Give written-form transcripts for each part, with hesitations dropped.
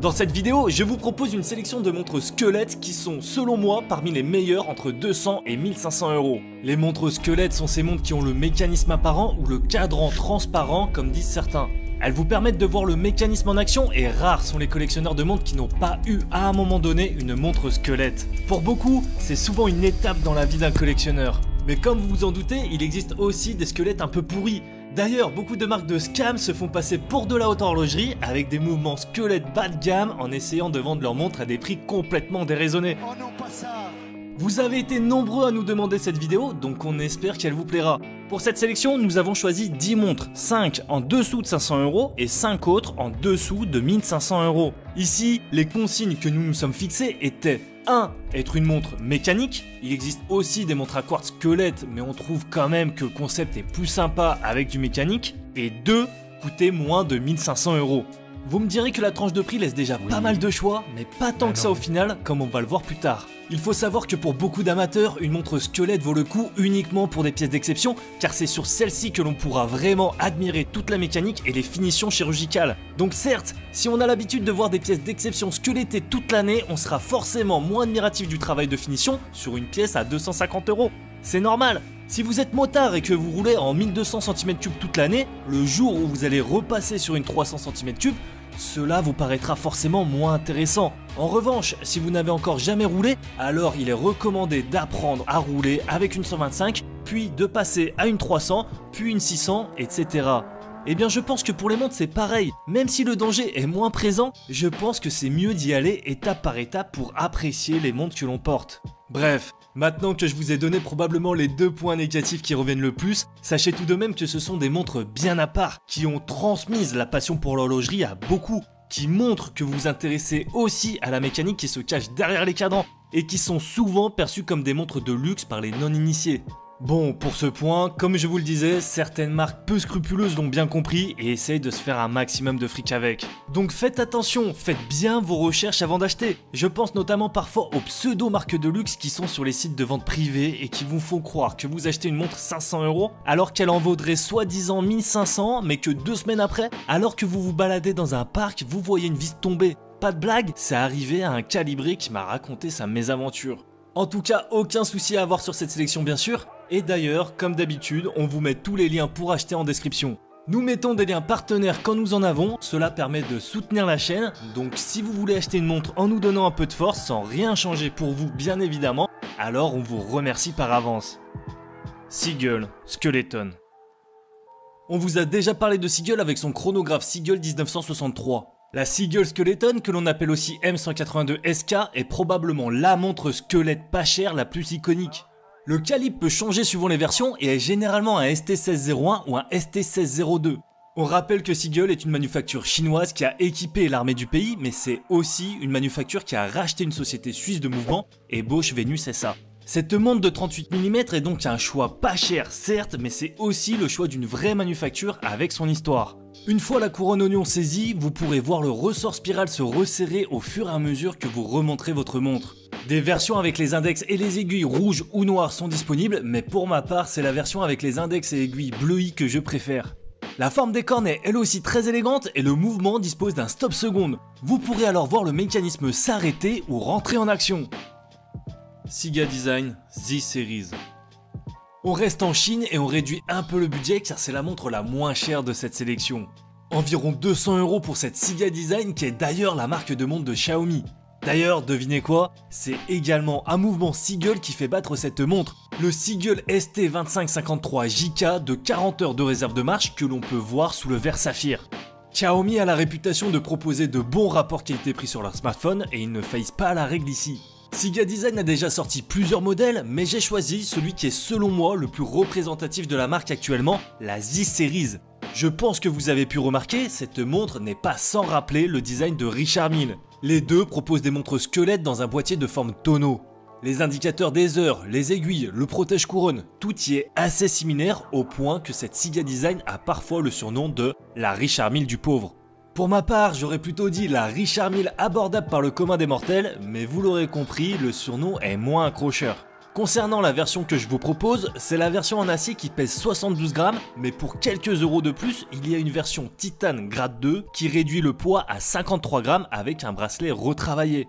Dans cette vidéo, je vous propose une sélection de montres squelettes qui sont, selon moi, parmi les meilleures entre 200 et 1500 euros. Les montres squelettes sont ces montres qui ont le mécanisme apparent ou le cadran transparent, comme disent certains. Elles vous permettent de voir le mécanisme en action et rares sont les collectionneurs de montres qui n'ont pas eu à un moment donné une montre squelette. Pour beaucoup, c'est souvent une étape dans la vie d'un collectionneur. Mais comme vous vous en doutez, il existe aussi des squelettes un peu pourris. D'ailleurs, beaucoup de marques de scam se font passer pour de la haute horlogerie avec des mouvements squelettes bas de gamme en essayant de vendre leurs montres à des prix complètement déraisonnés. Oh non, pas ça! Vous avez été nombreux à nous demander cette vidéo, donc on espère qu'elle vous plaira. Pour cette sélection, nous avons choisi 10 montres, 5 en dessous de 500 euros et 5 autres en dessous de 1500 euros. Ici, les consignes que nous nous sommes fixées étaient 1. Être une montre mécanique. Il existe aussi des montres à quartz squelettes, mais on trouve quand même que le concept est plus sympa avec du mécanique. Et 2. Coûter moins de 1500 euros. Vous me direz que la tranche de prix laisse déjà pas mal de choix, mais pas tant que ça au final, comme on va le voir plus tard. Il faut savoir que pour beaucoup d'amateurs, une montre squelette vaut le coup uniquement pour des pièces d'exception, car c'est sur celle-ci que l'on pourra vraiment admirer toute la mécanique et les finitions chirurgicales. Donc certes, si on a l'habitude de voir des pièces d'exception squelettées toute l'année, on sera forcément moins admiratif du travail de finition sur une pièce à 250 euros. C'est normal. Si vous êtes motard et que vous roulez en 1200 cm3 toute l'année, le jour où vous allez repasser sur une 300 cm3, cela vous paraîtra forcément moins intéressant. En revanche, si vous n'avez encore jamais roulé, alors il est recommandé d'apprendre à rouler avec une 125, puis de passer à une 300, puis une 600, etc. Eh bien je pense que pour les montres c'est pareil, même si le danger est moins présent, je pense que c'est mieux d'y aller étape par étape pour apprécier les montres que l'on porte. Bref, maintenant que je vous ai donné probablement les 2 points négatifs qui reviennent le plus, sachez tout de même que ce sont des montres bien à part, qui ont transmis la passion pour l'horlogerie à beaucoup, qui montrent que vous vous intéressez aussi à la mécanique qui se cache derrière les cadrans, et qui sont souvent perçues comme des montres de luxe par les non-initiés. Bon, pour ce point, comme je vous le disais, certaines marques peu scrupuleuses l'ont bien compris et essayent de se faire un maximum de fric avec. Donc faites attention, faites bien vos recherches avant d'acheter. Je pense notamment parfois aux pseudo-marques de luxe qui sont sur les sites de vente privée et qui vous font croire que vous achetez une montre 500 euros alors qu'elle en vaudrait soi-disant 1500, mais que 2 semaines après, alors que vous vous baladez dans un parc, vous voyez une vis tomber. Pas de blague, c'est arrivé à un calibré qui m'a raconté sa mésaventure. En tout cas, aucun souci à avoir sur cette sélection bien sûr. Et d'ailleurs, comme d'habitude, on vous met tous les liens pour acheter en description. Nous mettons des liens partenaires quand nous en avons, cela permet de soutenir la chaîne. Donc si vous voulez acheter une montre en nous donnant un peu de force, sans rien changer pour vous bien évidemment, alors on vous remercie par avance. Seagull Skeleton. On vous a déjà parlé de Seagull avec son chronographe Seagull 1963. La Seagull Skeleton, que l'on appelle aussi M182 SK, est probablement la montre squelette pas chère la plus iconique. Le calibre peut changer suivant les versions et est généralement un ST1601 ou un ST1602. On rappelle que Seagull est une manufacture chinoise qui a équipé l'armée du pays, mais c'est aussi une manufacture qui a racheté une société suisse de mouvement, et Bosch Venus SA. Cette montre de 38 mm est donc un choix pas cher certes, mais c'est aussi le choix d'une vraie manufacture avec son histoire. Une fois la couronne oignon saisie, vous pourrez voir le ressort spirale se resserrer au fur et à mesure que vous remonterez votre montre. Des versions avec les index et les aiguilles rouges ou noires sont disponibles, mais pour ma part c'est la version avec les index et aiguilles bleuies que je préfère. La forme des cornes est elle aussi très élégante et le mouvement dispose d'un stop seconde. Vous pourrez alors voir le mécanisme s'arrêter ou rentrer en action. Siga Design Z-Series. On reste en Chine et on réduit un peu le budget car c'est la montre la moins chère de cette sélection. Environ 200 euros pour cette Siga Design qui est d'ailleurs la marque de montre de Xiaomi. D'ailleurs, devinez quoi? C'est également un mouvement Seagull qui fait battre cette montre, le Seagull ST2553JK de 40 heures de réserve de marche que l'on peut voir sous le verre saphir. Xiaomi a la réputation de proposer de bons rapports qualité-prix sur leur smartphone et ils ne faillissent pas à la règle ici. Siga Design a déjà sorti plusieurs modèles, mais j'ai choisi celui qui est selon moi le plus représentatif de la marque actuellement, la Z-Series. Je pense que vous avez pu remarquer, cette montre n'est pas sans rappeler le design de Richard Mille. Les deux proposent des montres squelettes dans un boîtier de forme tonneau. Les indicateurs des heures, les aiguilles, le protège-couronne, tout y est assez similaire au point que cette Siga Design a parfois le surnom de la Richard Mille du pauvre. Pour ma part, j'aurais plutôt dit la Richard Mille abordable par le commun des mortels, mais vous l'aurez compris, le surnom est moins accrocheur. Concernant la version que je vous propose, c'est la version en acier qui pèse 72 grammes, mais pour quelques euros de plus, il y a une version titane grade 2 qui réduit le poids à 53 grammes avec un bracelet retravaillé.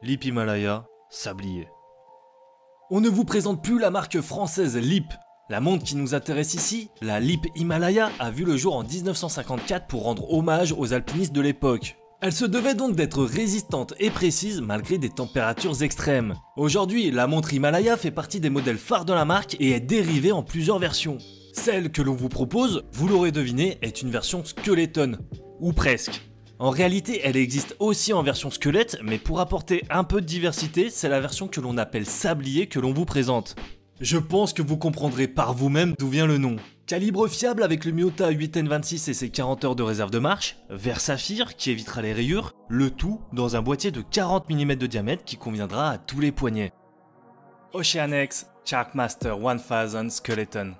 Lip Himalaya, sablier. On ne vous présente plus la marque française Lip. La montre qui nous intéresse ici, la Lip Himalaya, a vu le jour en 1954 pour rendre hommage aux alpinistes de l'époque. Elle se devait donc d'être résistante et précise malgré des températures extrêmes. Aujourd'hui, la montre Himalaya fait partie des modèles phares de la marque et est dérivée en plusieurs versions. Celle que l'on vous propose, vous l'aurez deviné, est une version skeleton. Ou presque. En réalité, elle existe aussi en version squelette, mais pour apporter un peu de diversité, c'est la version que l'on appelle sablier que l'on vous présente. Je pense que vous comprendrez par vous-même d'où vient le nom. Calibre fiable avec le Miyota 8N26 et ses 40 heures de réserve de marche, verre saphir qui évitera les rayures, le tout dans un boîtier de 40 mm de diamètre qui conviendra à tous les poignets. Oceanex Sharkmaster 1000 Skeleton.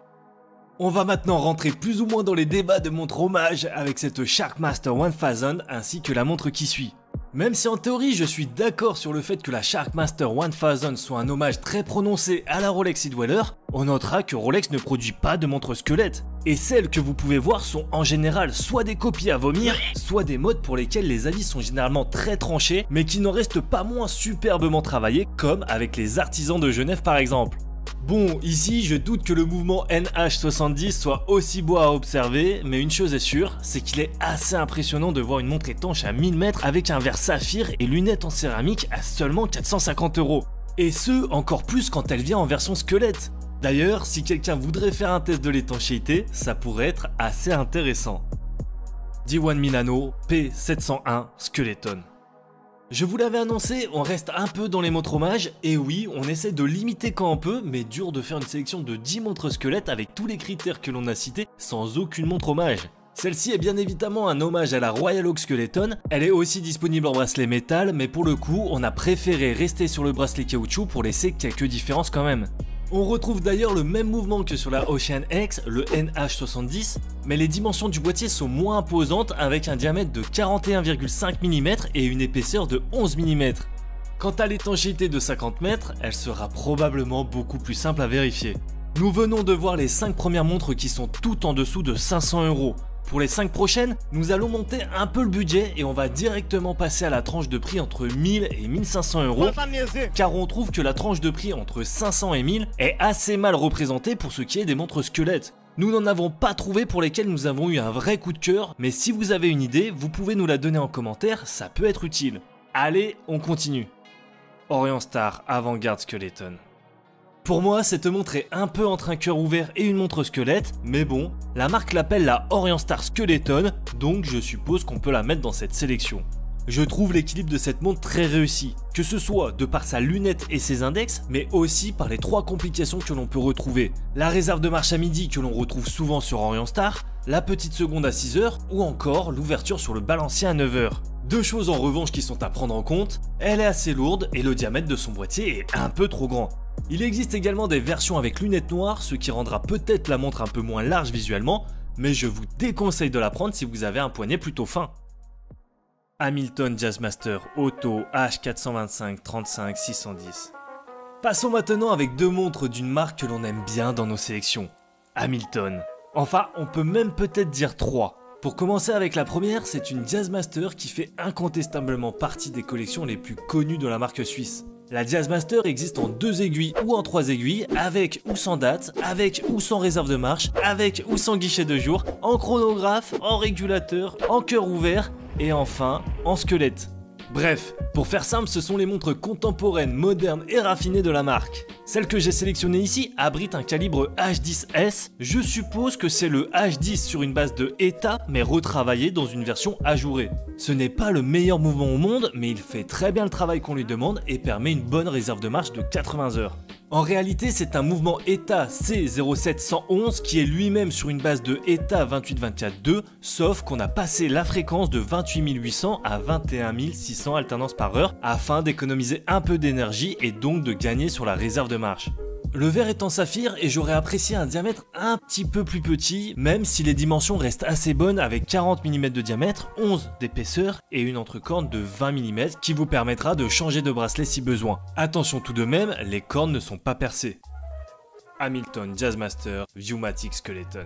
On va maintenant rentrer plus ou moins dans les débats de montre hommage avec cette Sharkmaster 1000 ainsi que la montre qui suit. Même si en théorie je suis d'accord sur le fait que la Sharkmaster 1000 soit un hommage très prononcé à la Rolex Sea Dweller, on notera que Rolex ne produit pas de montres squelettes. Et celles que vous pouvez voir sont en général soit des copies à vomir, soit des modes pour lesquels les avis sont généralement très tranchés, mais qui n'en restent pas moins superbement travaillés, comme avec les artisans de Genève par exemple. Bon, ici, je doute que le mouvement NH70 soit aussi beau à observer, mais une chose est sûre, c'est qu'il est assez impressionnant de voir une montre étanche à 1000 mètres avec un verre saphir et lunettes en céramique à seulement 450 €. Et ce, encore plus quand elle vient en version squelette. D'ailleurs, si quelqu'un voudrait faire un test de l'étanchéité, ça pourrait être assez intéressant. D1 Milano P701 Skeleton. Je vous l'avais annoncé, on reste un peu dans les montres hommages, et oui, on essaie de limiter quand on peut, mais dur de faire une sélection de 10 montres squelettes avec tous les critères que l'on a cités sans aucune montre hommage. Celle-ci est bien évidemment un hommage à la Royal Oak Skeleton, elle est aussi disponible en bracelet métal, mais pour le coup, on a préféré rester sur le bracelet caoutchouc pour laisser quelques différences quand même. On retrouve d'ailleurs le même mouvement que sur la Oceanex, le NH70, mais les dimensions du boîtier sont moins imposantes avec un diamètre de 41,5 mm et une épaisseur de 11 mm. Quant à l'étanchéité de 50 mètres, elle sera probablement beaucoup plus simple à vérifier. Nous venons de voir les 5 premières montres qui sont toutes en dessous de 500 €. Pour les 5 prochaines, nous allons monter un peu le budget et on va directement passer à la tranche de prix entre 1000 et 1500 €, car on trouve que la tranche de prix entre 500 et 1000 est assez mal représentée pour ce qui est des montres squelettes. Nous n'en avons pas trouvé pour lesquelles nous avons eu un vrai coup de cœur, mais si vous avez une idée, vous pouvez nous la donner en commentaire, ça peut être utile. Allez, on continue. Orient Star Avant-Garde Skeleton. Pour moi, cette montre est un peu entre un cœur ouvert et une montre squelette, mais bon, la marque l'appelle la Orient Star Skeleton, donc je suppose qu'on peut la mettre dans cette sélection. Je trouve l'équilibre de cette montre très réussi, que ce soit de par sa lunette et ses index, mais aussi par les 3 complications que l'on peut retrouver. La réserve de marche à midi que l'on retrouve souvent sur Orient Star, la petite seconde à 6 h ou encore l'ouverture sur le balancier à 9 h. Deux choses en revanche qui sont à prendre en compte, elle est assez lourde et le diamètre de son boîtier est un peu trop grand. Il existe également des versions avec lunettes noires, ce qui rendra peut-être la montre un peu moins large visuellement, mais je vous déconseille de la prendre si vous avez un poignet plutôt fin. Hamilton Jazzmaster Auto H425-35-610. Passons maintenant avec 2 montres d'une marque que l'on aime bien dans nos sélections, Hamilton. Enfin, on peut même peut-être dire 3. Pour commencer avec la première, c'est une Jazzmaster qui fait incontestablement partie des collections les plus connues de la marque suisse. La Jazzmaster existe en 2 aiguilles ou en 3 aiguilles, avec ou sans date, avec ou sans réserve de marche, avec ou sans guichet de jour, en chronographe, en régulateur, en cœur ouvert et enfin en squelette. Bref, pour faire simple, ce sont les montres contemporaines, modernes et raffinées de la marque. Celle que j'ai sélectionnée ici abrite un calibre H10S, je suppose que c'est le H10 sur une base de ETA mais retravaillé dans une version ajourée. Ce n'est pas le meilleur mouvement au monde, mais il fait très bien le travail qu'on lui demande et permet une bonne réserve de marche de 80 heures. En réalité, c'est un mouvement ETA C07111 qui est lui-même sur une base de ETA 28-24-2, sauf qu'on a passé la fréquence de 28 800 à 21 600 alternances par heure afin d'économiser un peu d'énergie et donc de gagner sur la réserve de marche. Le verre est en saphir et j'aurais apprécié un diamètre un petit peu plus petit, même si les dimensions restent assez bonnes avec 40 mm de diamètre, 11 d'épaisseur et une entrecorne de 20 mm qui vous permettra de changer de bracelet si besoin. Attention tout de même, les cornes ne sont pas percées. Hamilton Jazzmaster Viewmatic Skeleton.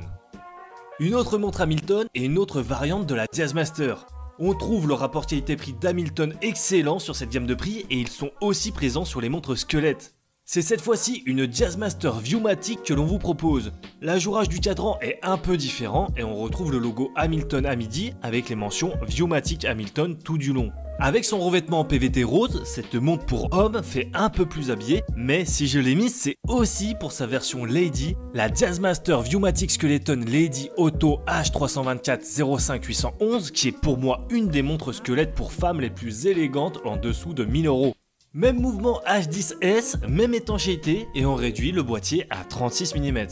Une autre montre Hamilton et une autre variante de la Jazzmaster. On trouve le rapport qualité-prix d'Hamilton excellent sur cette gamme de prix et ils sont aussi présents sur les montres squelettes. C'est cette fois-ci une Jazzmaster Viewmatic que l'on vous propose. L'ajourage du cadran est un peu différent et on retrouve le logo Hamilton à midi avec les mentions Viewmatic Hamilton tout du long. Avec son revêtement en PVT rose, cette montre pour homme fait un peu plus habillé, mais si je l'ai mise, c'est aussi pour sa version Lady, la Jazzmaster Viewmatic Skeleton Lady Auto H324 05 811, qui est pour moi une des montres squelettes pour femmes les plus élégantes en dessous de 1000 €. Même mouvement H10S, même étanchéité, et on réduit le boîtier à 36 mm.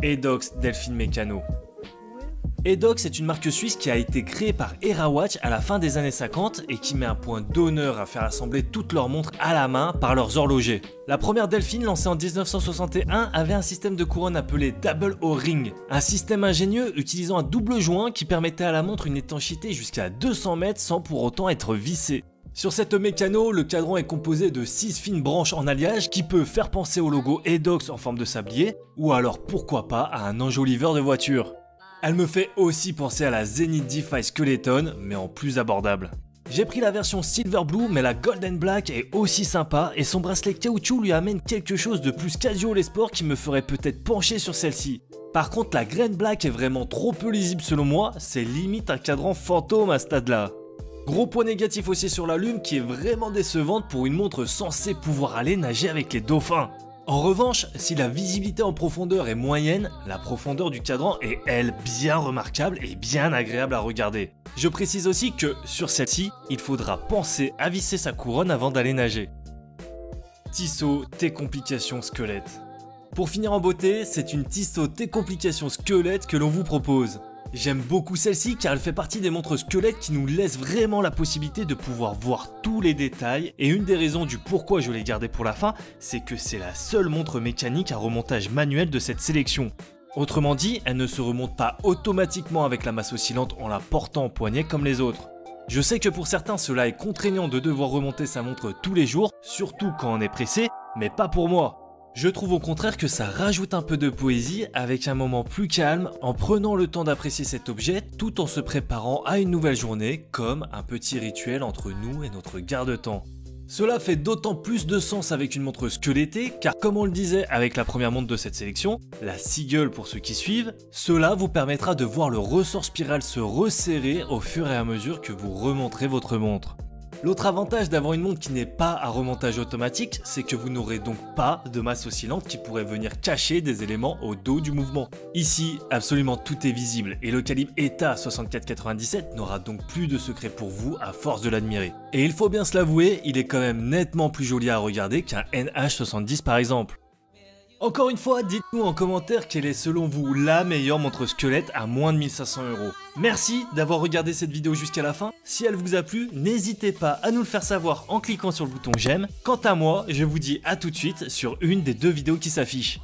Edox Delphine Mécano. Edox est une marque suisse qui a été créée par Erawatch à la fin des années 50 et qui met un point d'honneur à faire assembler toutes leurs montres à la main par leurs horlogers. La première Delphine, lancée en 1961, avait un système de couronne appelé Double O-Ring, un système ingénieux utilisant un double joint qui permettait à la montre une étanchéité jusqu'à 200 mètres sans pour autant être vissée. Sur cette mécano, le cadran est composé de 6 fines branches en alliage qui peut faire penser au logo Edox en forme de sablier, ou alors pourquoi pas à un enjoliveur de voiture. Elle me fait aussi penser à la Zenith DeFi Skeleton, mais en plus abordable. J'ai pris la version Silver Blue, mais la Golden Black est aussi sympa et son bracelet caoutchouc lui amène quelque chose de plus casual et sport qui me ferait peut-être pencher sur celle-ci. Par contre, la Grain Black est vraiment trop peu lisible selon moi, c'est limite un cadran fantôme à ce stade-là. Gros point négatif aussi sur la lume qui est vraiment décevante pour une montre censée pouvoir aller nager avec les dauphins. En revanche, si la visibilité en profondeur est moyenne, la profondeur du cadran est elle bien remarquable et bien agréable à regarder. Je précise aussi que sur celle-ci, il faudra penser à visser sa couronne avant d'aller nager. Tissot T-Complication Squelette. Pour finir en beauté, c'est une Tissot T-Complication Squelette que l'on vous propose. J'aime beaucoup celle-ci car elle fait partie des montres squelettes qui nous laissent vraiment la possibilité de pouvoir voir tous les détails et une des raisons du pourquoi je l'ai gardée pour la fin, c'est que c'est la seule montre mécanique à remontage manuel de cette sélection. Autrement dit, elle ne se remonte pas automatiquement avec la masse oscillante en la portant au poignet comme les autres. Je sais que pour certains cela est contraignant de devoir remonter sa montre tous les jours, surtout quand on est pressé, mais pas pour moi. Je trouve au contraire que ça rajoute un peu de poésie avec un moment plus calme en prenant le temps d'apprécier cet objet tout en se préparant à une nouvelle journée comme un petit rituel entre nous et notre garde-temps. Cela fait d'autant plus de sens avec une montre squelettée car comme on le disait avec la première montre de cette sélection, la Seagull pour ceux qui suivent, cela vous permettra de voir le ressort spiral se resserrer au fur et à mesure que vous remonterez votre montre. L'autre avantage d'avoir une montre qui n'est pas à remontage automatique, c'est que vous n'aurez donc pas de masse oscillante qui pourrait venir cacher des éléments au dos du mouvement. Ici, absolument tout est visible et le calibre ETA 6497 n'aura donc plus de secret pour vous à force de l'admirer. Et il faut bien se l'avouer, il est quand même nettement plus joli à regarder qu'un NH70 par exemple. Encore une fois, dites-nous en commentaire quelle est selon vous la meilleure montre squelette à moins de 1500 €. Merci d'avoir regardé cette vidéo jusqu'à la fin. Si elle vous a plu, n'hésitez pas à nous le faire savoir en cliquant sur le bouton j'aime. Quant à moi, je vous dis à tout de suite sur une des deux vidéos qui s'affichent.